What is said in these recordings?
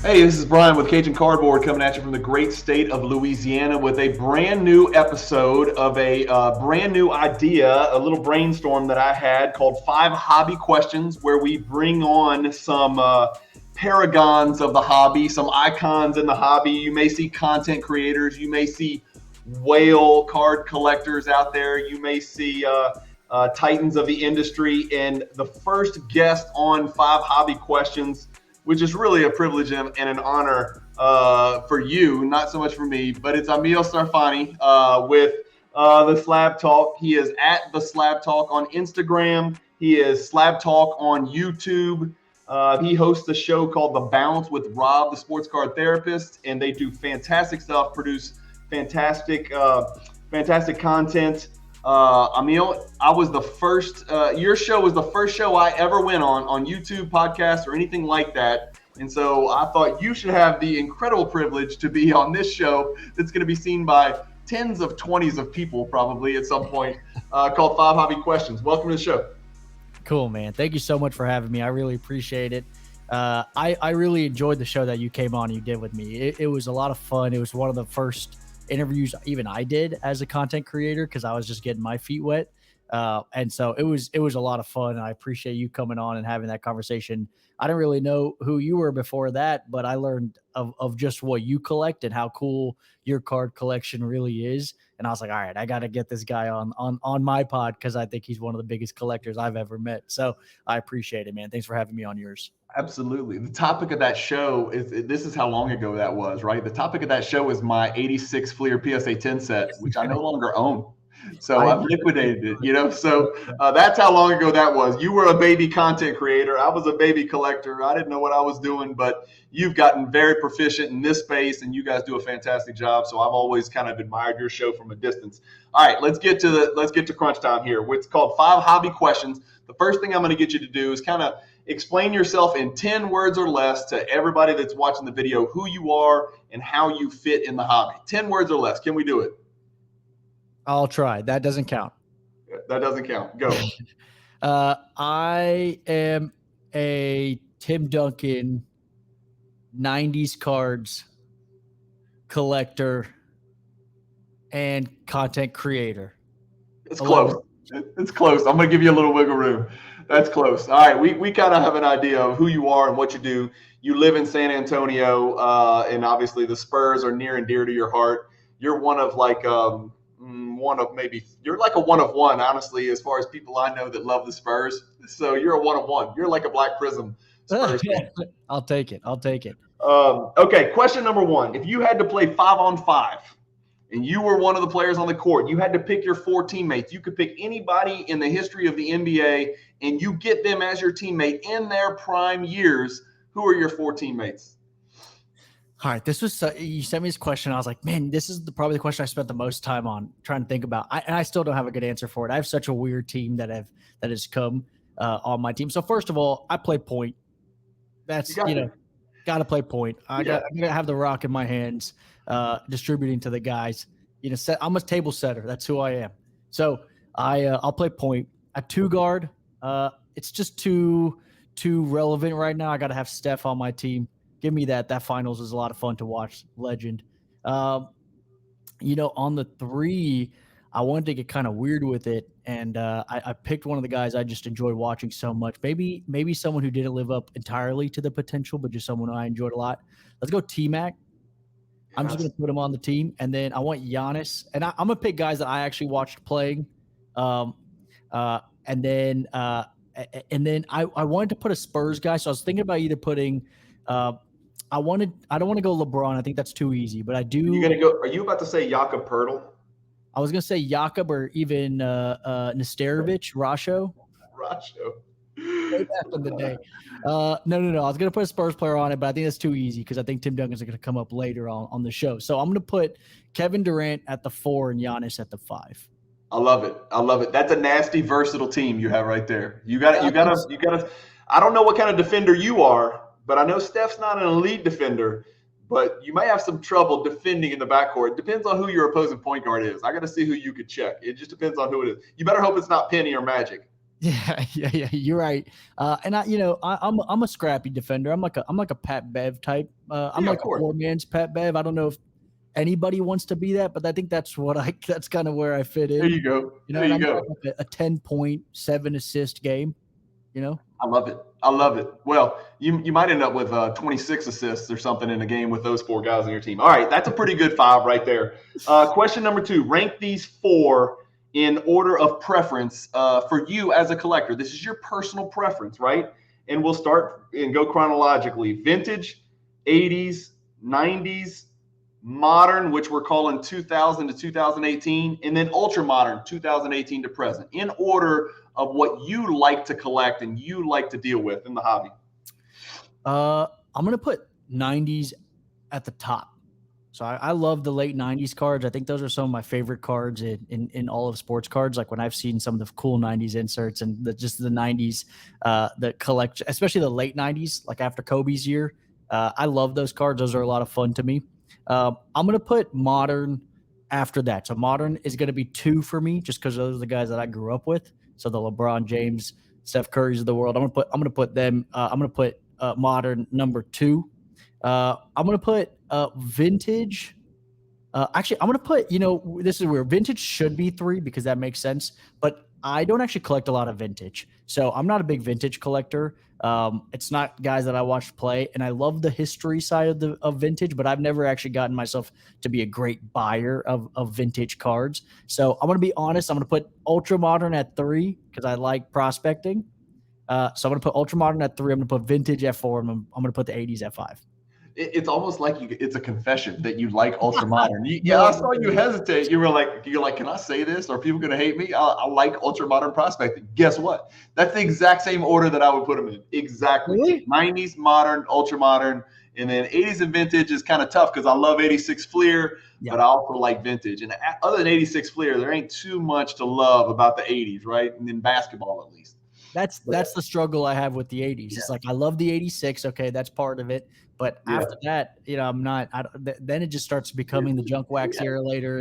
Hey, this is Brian with Cajun Cardboard coming at you from the great state of Louisiana with a brand new episode of a brand new idea, a little brainstorm that I had called 5 Hobby Questions, where we bring on some paragons of the hobby, some icons in the hobby. You may see content creators, you may see whale card collectors out there, you may see titans of the industry. And the first guest on 5 Hobby Questions, which is really a privilege and an honor for you, not so much for me, but it's Aamil Sarfani with the Slab Talk. He is at the Slab Talk on Instagram. He is Slab Talk on YouTube. He hosts a show called The Bounce with Rob, the sports card therapist, and they do fantastic stuff, produce fantastic content. Aamil, I was the first, your show was the first show I ever went on YouTube, podcast, or anything like that. And so I thought you should have the incredible privilege to be on this show that's going to be seen by tens of 20s of people probably at some point, called 5 Hobby Questions. Welcome to the show. Cool, man. Thank you so much for having me. I really appreciate it. I really enjoyed the show that you came on and you did with me. It was a lot of fun. It was one of the first interviews even I did as a content creator because I was just getting my feet wet. And so it was a lot of fun. I appreciate you coming on and having that conversation. I didn't really know who you were before that, but I learned of just what you collect and how cool your card collection really is. And I was like, all right, I got to get this guy on my pod because I think he's one of the biggest collectors I've ever met. So I appreciate it, man. Thanks for having me on yours. Absolutely. The topic of that show this is how long ago that was, right? The topic of that show is my 86 Fleer PSA 10 set, which I no longer own. So I've liquidated it, So that's how long ago that was. You were a baby content creator. I was a baby collector. I didn't know what I was doing, but you've gotten very proficient in this space, and you guys do a fantastic job. So I've always kind of admired your show from a distance. All right, let's get to crunch time here. It's called 5 Hobby Questions. The first thing I'm going to get you to do is kind of explain yourself in 10 words or less to everybody that's watching the video, who you are and how you fit in the hobby. 10 words or less. Can we do it? I'll try. That doesn't count. That doesn't count. Go. I am a Tim Duncan 90s cards collector and content creator. It's close. It's close. I'm going to give you a little wiggle room. That's close. All right. We kind of have an idea of who you are and what you do. You live in San Antonio, and obviously the Spurs are near and dear to your heart. You're one of you're like a one of one, honestly, as far as people I know that love the Spurs. So you're a one of one. You're like a Black Prism Spurs fan. I'll take it. Okay. Question number 1. If you had to play 5-on-5 and you were one of the players on the court, you had to pick your 4 teammates. You could pick anybody in the history of the NBA and you get them as your teammate in their prime years. Who are your 4 teammates? All right, you sent me this question. I was like, man, this is probably the question I spent the most time on trying to think about. I still don't have a good answer for it. I have such a weird team that has come on my team. So first of all, I play point. That's got to play point. I'm gonna have the rock in my hands, distributing to the guys. I'm a table setter. That's who I am. So I'll play point. At 2 guard, it's just too relevant right now. I got to have Steph on my team. Give me that. That finals is a lot of fun to watch. Legend. On the 3, I wanted to get kind of weird with it, and I picked one of the guys I just enjoyed watching so much. Maybe someone who didn't live up entirely to the potential, but just someone I enjoyed a lot. Let's go T-Mac. Yes. I'm just going to put him on the team, and then I want Giannis. And I'm going to pick guys that I actually watched playing. And then I wanted to put a Spurs guy, so I was thinking about either putting I don't want to go LeBron. I think that's too easy, but I do. Are you about to say Jakob Poeltl? I was going to say Jakob or even Nesterovic, Rasho. Way back in the day. No. I was going to put a Spurs player on it, but I think that's too easy because I think Tim Duncan's going to come up later on the show. So I'm going to put Kevin Durant at the 4 and Giannis at the 5. I love it. That's a nasty, versatile team you have right there. You got to. I don't know what kind of defender you are. But I know Steph's not an elite defender, but you may have some trouble defending in the backcourt. It depends on who your opposing point guard is. I got to see who you could check. It just depends on who it is. You better hope it's not Penny or Magic. Yeah. You're right. And I'm a scrappy defender. I'm like a Pat Bev type. I'm Yeah, of like a course. poor man's Pat Bev. I don't know if anybody wants to be that, but I think that's kind of where I fit There in. you go. There And you I'm gonna go. have like a 10.7 assist game. You know. I love it. I love it. Well, you might end up with 26 assists or something in a game with those four guys on your team. All right, that's a pretty good five right there. Question number two: rank these four in order of preference for you as a collector. This is your personal preference, right? And we'll start and go chronologically: vintage, 80s, 90s, modern, which we're calling 2000 to 2018, and then ultra modern, 2018 to present, in order of what you like to collect and you like to deal with in the hobby. I'm gonna put 90s at the top. So I love the late 90s cards. I think those are some of my favorite cards in all of sports cards. Like when I've seen some of the cool 90s inserts and just the 90s, the collection, especially the late 90s, like after Kobe's year. I love those cards. Those are a lot of fun to me. I'm going to put modern after that. So modern is going to be two for me just because those are the guys that I grew up with. So the LeBron James, Steph Curry's of the world. I'm going to put them. I'm going to put modern number two. I'm going to put vintage. Actually, I'm going to put, this is where vintage should be three because that makes sense. But I don't actually collect a lot of vintage. So I'm not a big vintage collector. It's not guys that I watch play. And I love the history side of vintage, but I've never actually gotten myself to be a great buyer of vintage cards. So I'm going to be honest. I'm going to put ultra modern at three because I like prospecting. So I'm going to put ultra modern at three. I'm going to put vintage at four. And I'm going to put the 80s at five. It's almost like it's a confession that you like ultra modern. Yeah, I No. saw you hesitate. You're like, can I say this? Are people going to hate me? I like ultra modern prospecting. Guess what? That's the exact same order that I would put them in. Exactly. Really? 90s, modern, ultra modern, and then 80s and vintage is kind of tough because I love 86 Fleer, Yeah. but I also like vintage. And other than 86 Fleer, there ain't too much to love about the 80s, right? And in basketball, at least. That's the struggle I have with the 80s. Yeah. It's like I love the 86. Okay, that's part of it. But Yeah. after that, I'm not. Then it just starts becoming the junk wax era later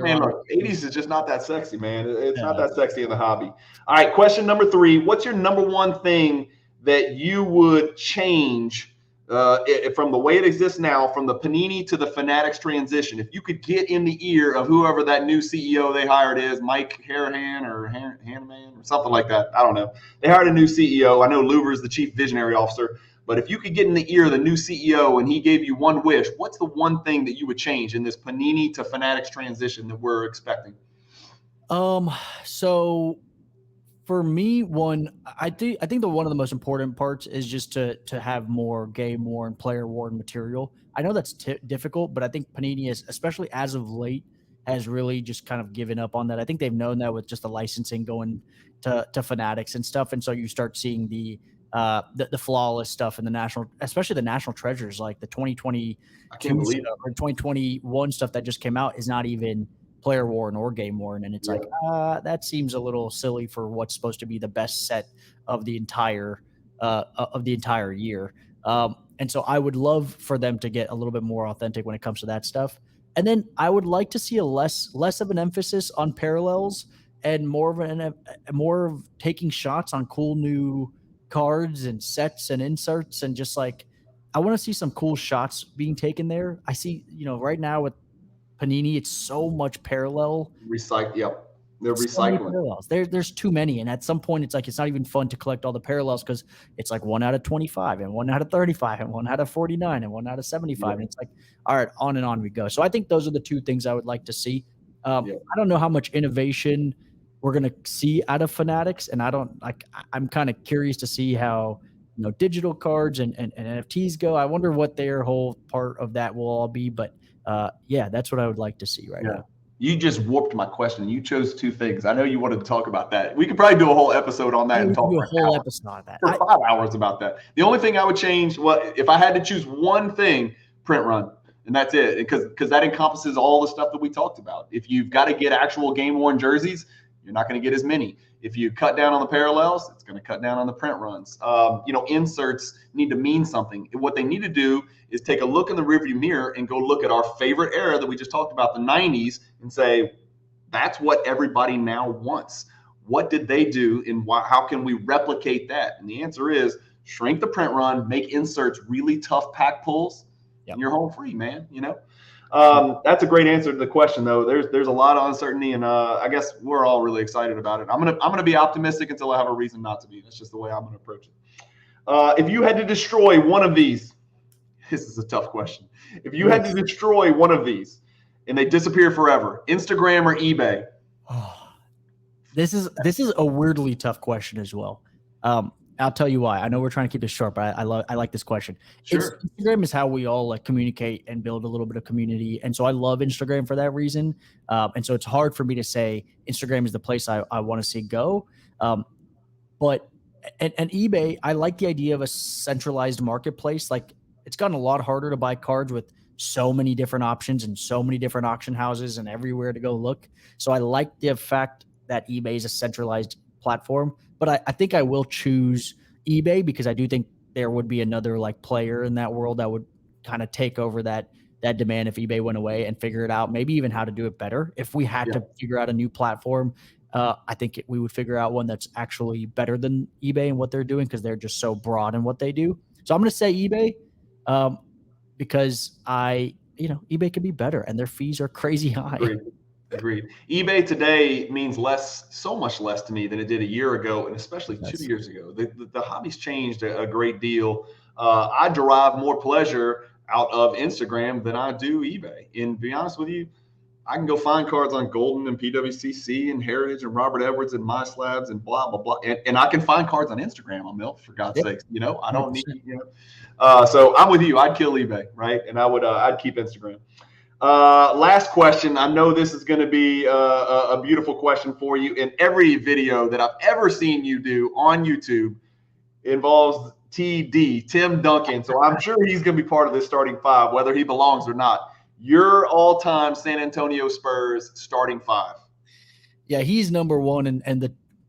Man, on. look, 80s is just not that sexy, man. It's not Yeah. that sexy in the hobby. All right, question number three. What's your number one thing that you would change from the way it exists now, from the Panini to the Fanatics transition? If you could get in the ear of whoever that new CEO they hired is, Mike Harahan or Hanneman or something like that. I don't know. They hired a new CEO. I know Luber is the chief visionary officer. But if you could get in the ear of the new CEO and he gave you one wish, what's the one thing that you would change in this Panini to Fanatics transition that we're expecting? So for me, I think one of the most important parts is just to have more game worn, player worn material. I know that's difficult, but I think Panini is, especially as of late, has really just kind of given up on that. I think they've known that with just the licensing going to Fanatics and stuff, and so you start seeing the flawless stuff in the especially the national treasures, like the 2022 I can't believe stuff or 2021 stuff that just came out is not even player worn or game worn, and it's like that seems a little silly for what's supposed to be the best set of the entire year. And so I would love for them to get a little bit more authentic when it comes to that stuff. And then I would like to see a less of an emphasis on parallels and more of taking shots on cool new cards and sets and inserts, and just like I want to see some cool shots being taken there. I see, right now with Panini, it's so much parallel. Recycle. Yep. They're So many recycling. parallels. There's too many, and at some point, it's like it's not even fun to collect all the parallels because it's like 1 out of 25 and 1 out of 35 and 1 out of 49 and 1 out of 75, and it's like, all right, on and on we go. So I think those are the two things I would like to see. I don't know how much innovation we're gonna see out of Fanatics, and I'm kind of curious to see how digital cards and NFTs go. I wonder what their whole part of that will all be, but that's what I would like to see right now. You just warped my question. You chose two things. I know you wanted to talk about that. We could probably do a whole episode on that and talk for a whole episode on that. For 5 hours about that. The only thing I would change, if I had to choose one thing, print run, and that's it, because that encompasses all the stuff that we talked about. If you've got to get actual game worn jerseys, you're not going to get as many. If you cut down on the parallels, it's going to cut down on the print runs. Inserts need to mean something. What they need to do is take a look in the rearview mirror and go look at our favorite era that we just talked about, the 90s, and say, that's what everybody now wants. What did they do, and how can we replicate that? And the answer is shrink the print run, make inserts really tough pack pulls, and you're home free, man. That's a great answer to the question, though. There's a lot of uncertainty, and I guess we're all really excited about it. I'm gonna be optimistic until I have a reason not to be. That's just the way I'm gonna approach it. If you had to destroy one of these, this is a tough question. If you had to destroy one of these and they disappear forever, Instagram or eBay? Oh, this is a weirdly tough question as well. I'll tell you why. I know we're trying to keep this short, but I like this question. Sure. Instagram is how we all like communicate and build a little bit of community, and so I love Instagram for that reason. And so it's hard for me to say Instagram is the place I want to see go. But eBay, I like the idea of a centralized marketplace. Like, it's gotten a lot harder to buy cards with so many different options and so many different auction houses and everywhere to go look. So I like the fact that eBay is a centralized platform, but I think I will choose eBay because I do think there would be another like player in that world that would kind of take over that demand if eBay went away and figure it out, maybe even how to do it better. If we had to figure out a new platform, I think we would figure out one that's actually better than eBay and what they're doing, because they're just so broad in what they do. So I'm going to say eBay, because eBay could be better and their fees are crazy high. Agreed. eBay today means so much less to me than it did a year ago, and especially 2 years ago. The hobby's changed a great deal. I derive more pleasure out of Instagram than I do eBay. And to be honest with you, I can go find cards on Golden and PWCC and Heritage and Robert Edwards and My Slabs and blah, blah, blah. And I can find cards on Instagram, Aamil, for God's sakes. I don't need, so I'm with you. I'd kill eBay, right? And I'd keep Instagram. Last question. I know this is going to be a beautiful question for you. And every video that I've ever seen you do on YouTube involves TD, Tim Duncan. So I'm sure he's going to be part of this starting five, whether he belongs or not. Your all-time San Antonio Spurs starting five. Yeah, he's number one, and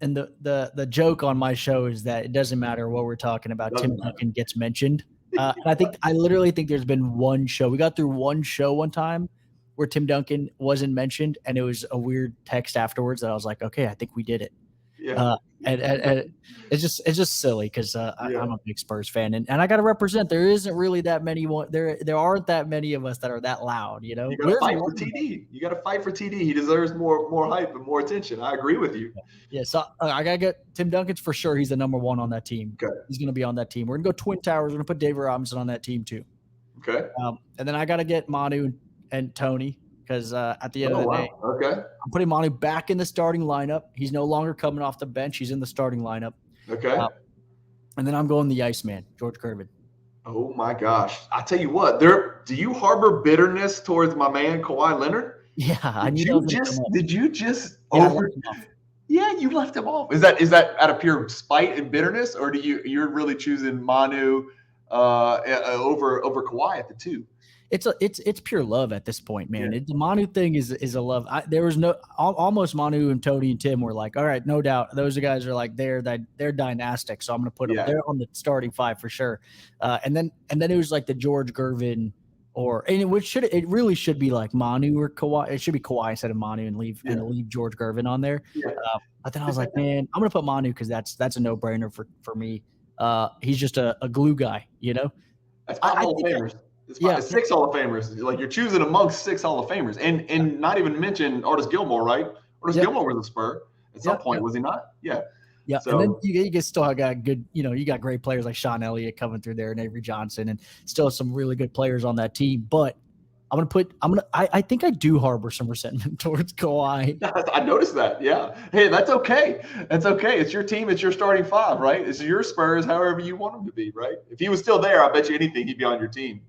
the joke on my show is that it doesn't matter what we're talking about. Tim Duncan gets mentioned. And I literally think there's been one show. We got through one show one time where Tim Duncan wasn't mentioned, and it was a weird text afterwards that I was like, okay, I think we did it. Yeah. And it's just silly because I'm a big Spurs fan, and I got to represent. There isn't really that many there aren't that many of us that are that loud. You got to fight for TD. You got to fight for TD. He deserves more hype and more attention. I agree with you. Yeah. So I gotta get Tim Duncan's for sure. He's the number one on that team. Okay. He's gonna be on that team. We're gonna go Twin Towers. We're gonna put David Robinson on that team too. Okay. And then I gotta get Manu and Tony. Because at the end of the day, I'm putting Manu back in the starting lineup. He's no longer coming off the bench. He's in the starting lineup. Okay. And then I'm going the Iceman, George Gervin. Oh, my gosh. I tell you what, do you harbor bitterness towards my man Kawhi Leonard? Yeah. Did you just Yeah, you left him off. Is that out of pure spite and bitterness, or you're really choosing Manu over Kawhi at the two? It's pure love at this point, man. The Manu thing is a love. There was almost Manu and Tony and Tim were like, all right, no doubt, those guys are like they're dynastic, so I'm gonna put them there on the starting five for sure. And then it was like the George Gervin it really should be like Manu or Kawhi. It should be Kawhi instead of Manu and leave George Gervin on there. Yeah. But then I was like, man, I'm gonna put Manu because that's a no brainer for me. He's just a glue guy, That's Hall of Famers. It's 6 Hall of Famers. Like, you're choosing amongst 6 Hall of Famers, and not even mention Artis Gilmore, right? Artis Gilmore was a Spur at some point, was he not? Yeah. Yeah. So, and then you still got good, you got great players like Sean Elliott coming through there and Avery Johnson, and still some really good players on that team. But I think I do harbor some resentment towards Kawhi. I noticed that. Yeah. Hey, that's okay. That's okay. It's your team. It's your starting five, right? It's your Spurs, however you want them to be, right? If he was still there, I bet you anything he'd be on your team.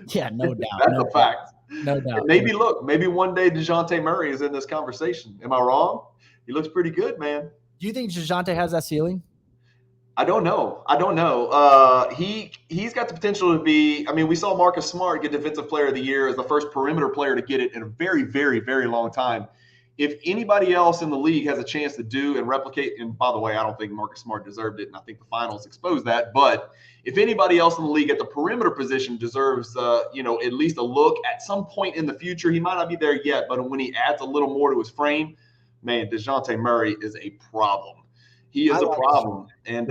Yeah, no doubt. That's a fact. No doubt. And maybe one day DeJounte Murray is in this conversation. Am I wrong? He looks pretty good, man. Do you think DeJounte has that ceiling? I don't know. He's got the potential to be. I mean, we saw Marcus Smart get Defensive Player of the Year as the first perimeter player to get it in a very, very, very long time. If anybody else in the league has a chance to do and replicate, and by the way, I don't think Marcus Smart deserved it, and I think the finals exposed that. But if anybody else in the league at the perimeter position deserves, at least a look at some point in the future, he might not be there yet, but when he adds a little more to his frame, man, DeJounte Murray is a problem. He is a problem. And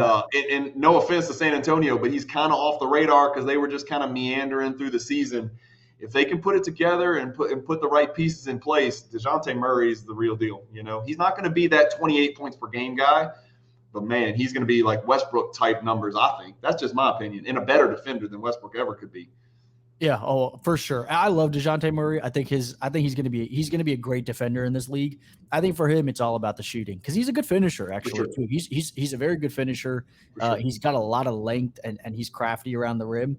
no offense to San Antonio, but he's kind of off the radar because they were just kind of meandering through the season. If they can put it together and put the right pieces in place, DeJounte Murray is the real deal. He's not going to be that 28 points per game guy, but man, he's going to be like Westbrook type numbers. I think that's just my opinion, and a better defender than Westbrook ever could be. Yeah, for sure. I love DeJounte Murray. I think he's going to be a great defender in this league. I think for him, it's all about the shooting because he's a good finisher. Actually, too. He's a very good finisher. Sure. He's got a lot of length and he's crafty around the rim.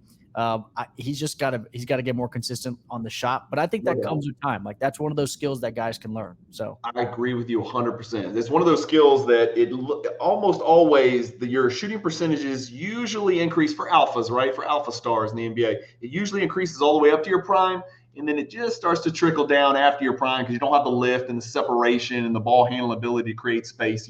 He's got to get more consistent on the shot, but I think that comes with time. Like that's one of those skills that guys can learn. So I agree with you 100%. It's one of those skills that almost always your shooting percentages usually increase for alphas, right? For alpha stars in the NBA, it usually increases all the way up to your prime, and then it just starts to trickle down after your prime because you don't have the lift and the separation and the ball handling ability to create space.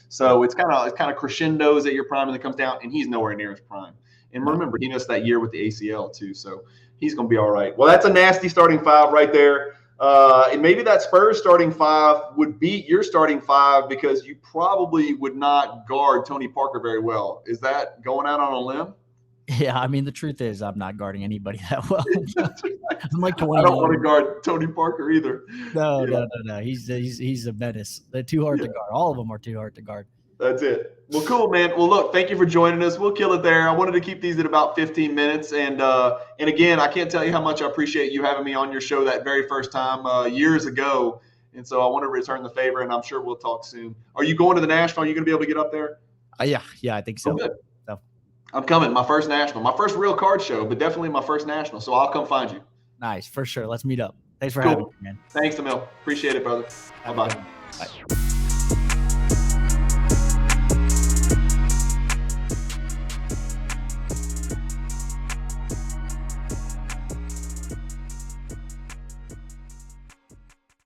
So it's kind of crescendos at your prime and then comes down, and he's nowhere near his prime. And remember, he missed that year with the ACL too, so he's going to be all right. Well, that's a nasty starting five right there. And maybe that Spurs starting five would beat your starting five because you probably would not guard Tony Parker very well. Is that going out on a limb? Yeah, I mean, the truth is I'm not guarding anybody that well. I'm like 20. I don't want to guard Tony Parker either. No. He's a menace. They're too hard to guard. All of them are too hard to guard. That's it. Well, cool, man. Well, look, thank you for joining us. We'll kill it there. I wanted to keep these at about 15 minutes. And again, I can't tell you how much I appreciate you having me on your show that very first time years ago. And so I want to return the favor, and I'm sure we'll talk soon. Are you going to the National? Are you going to be able to get up there? Yeah, I think so. Oh, good. So. I'm coming. My first National. My first real card show, but definitely my first National. So I'll come find you. Nice. For sure. Let's meet up. Thanks for having me, man. Thanks, Aamil. Appreciate it, brother. Bye-bye. Bye.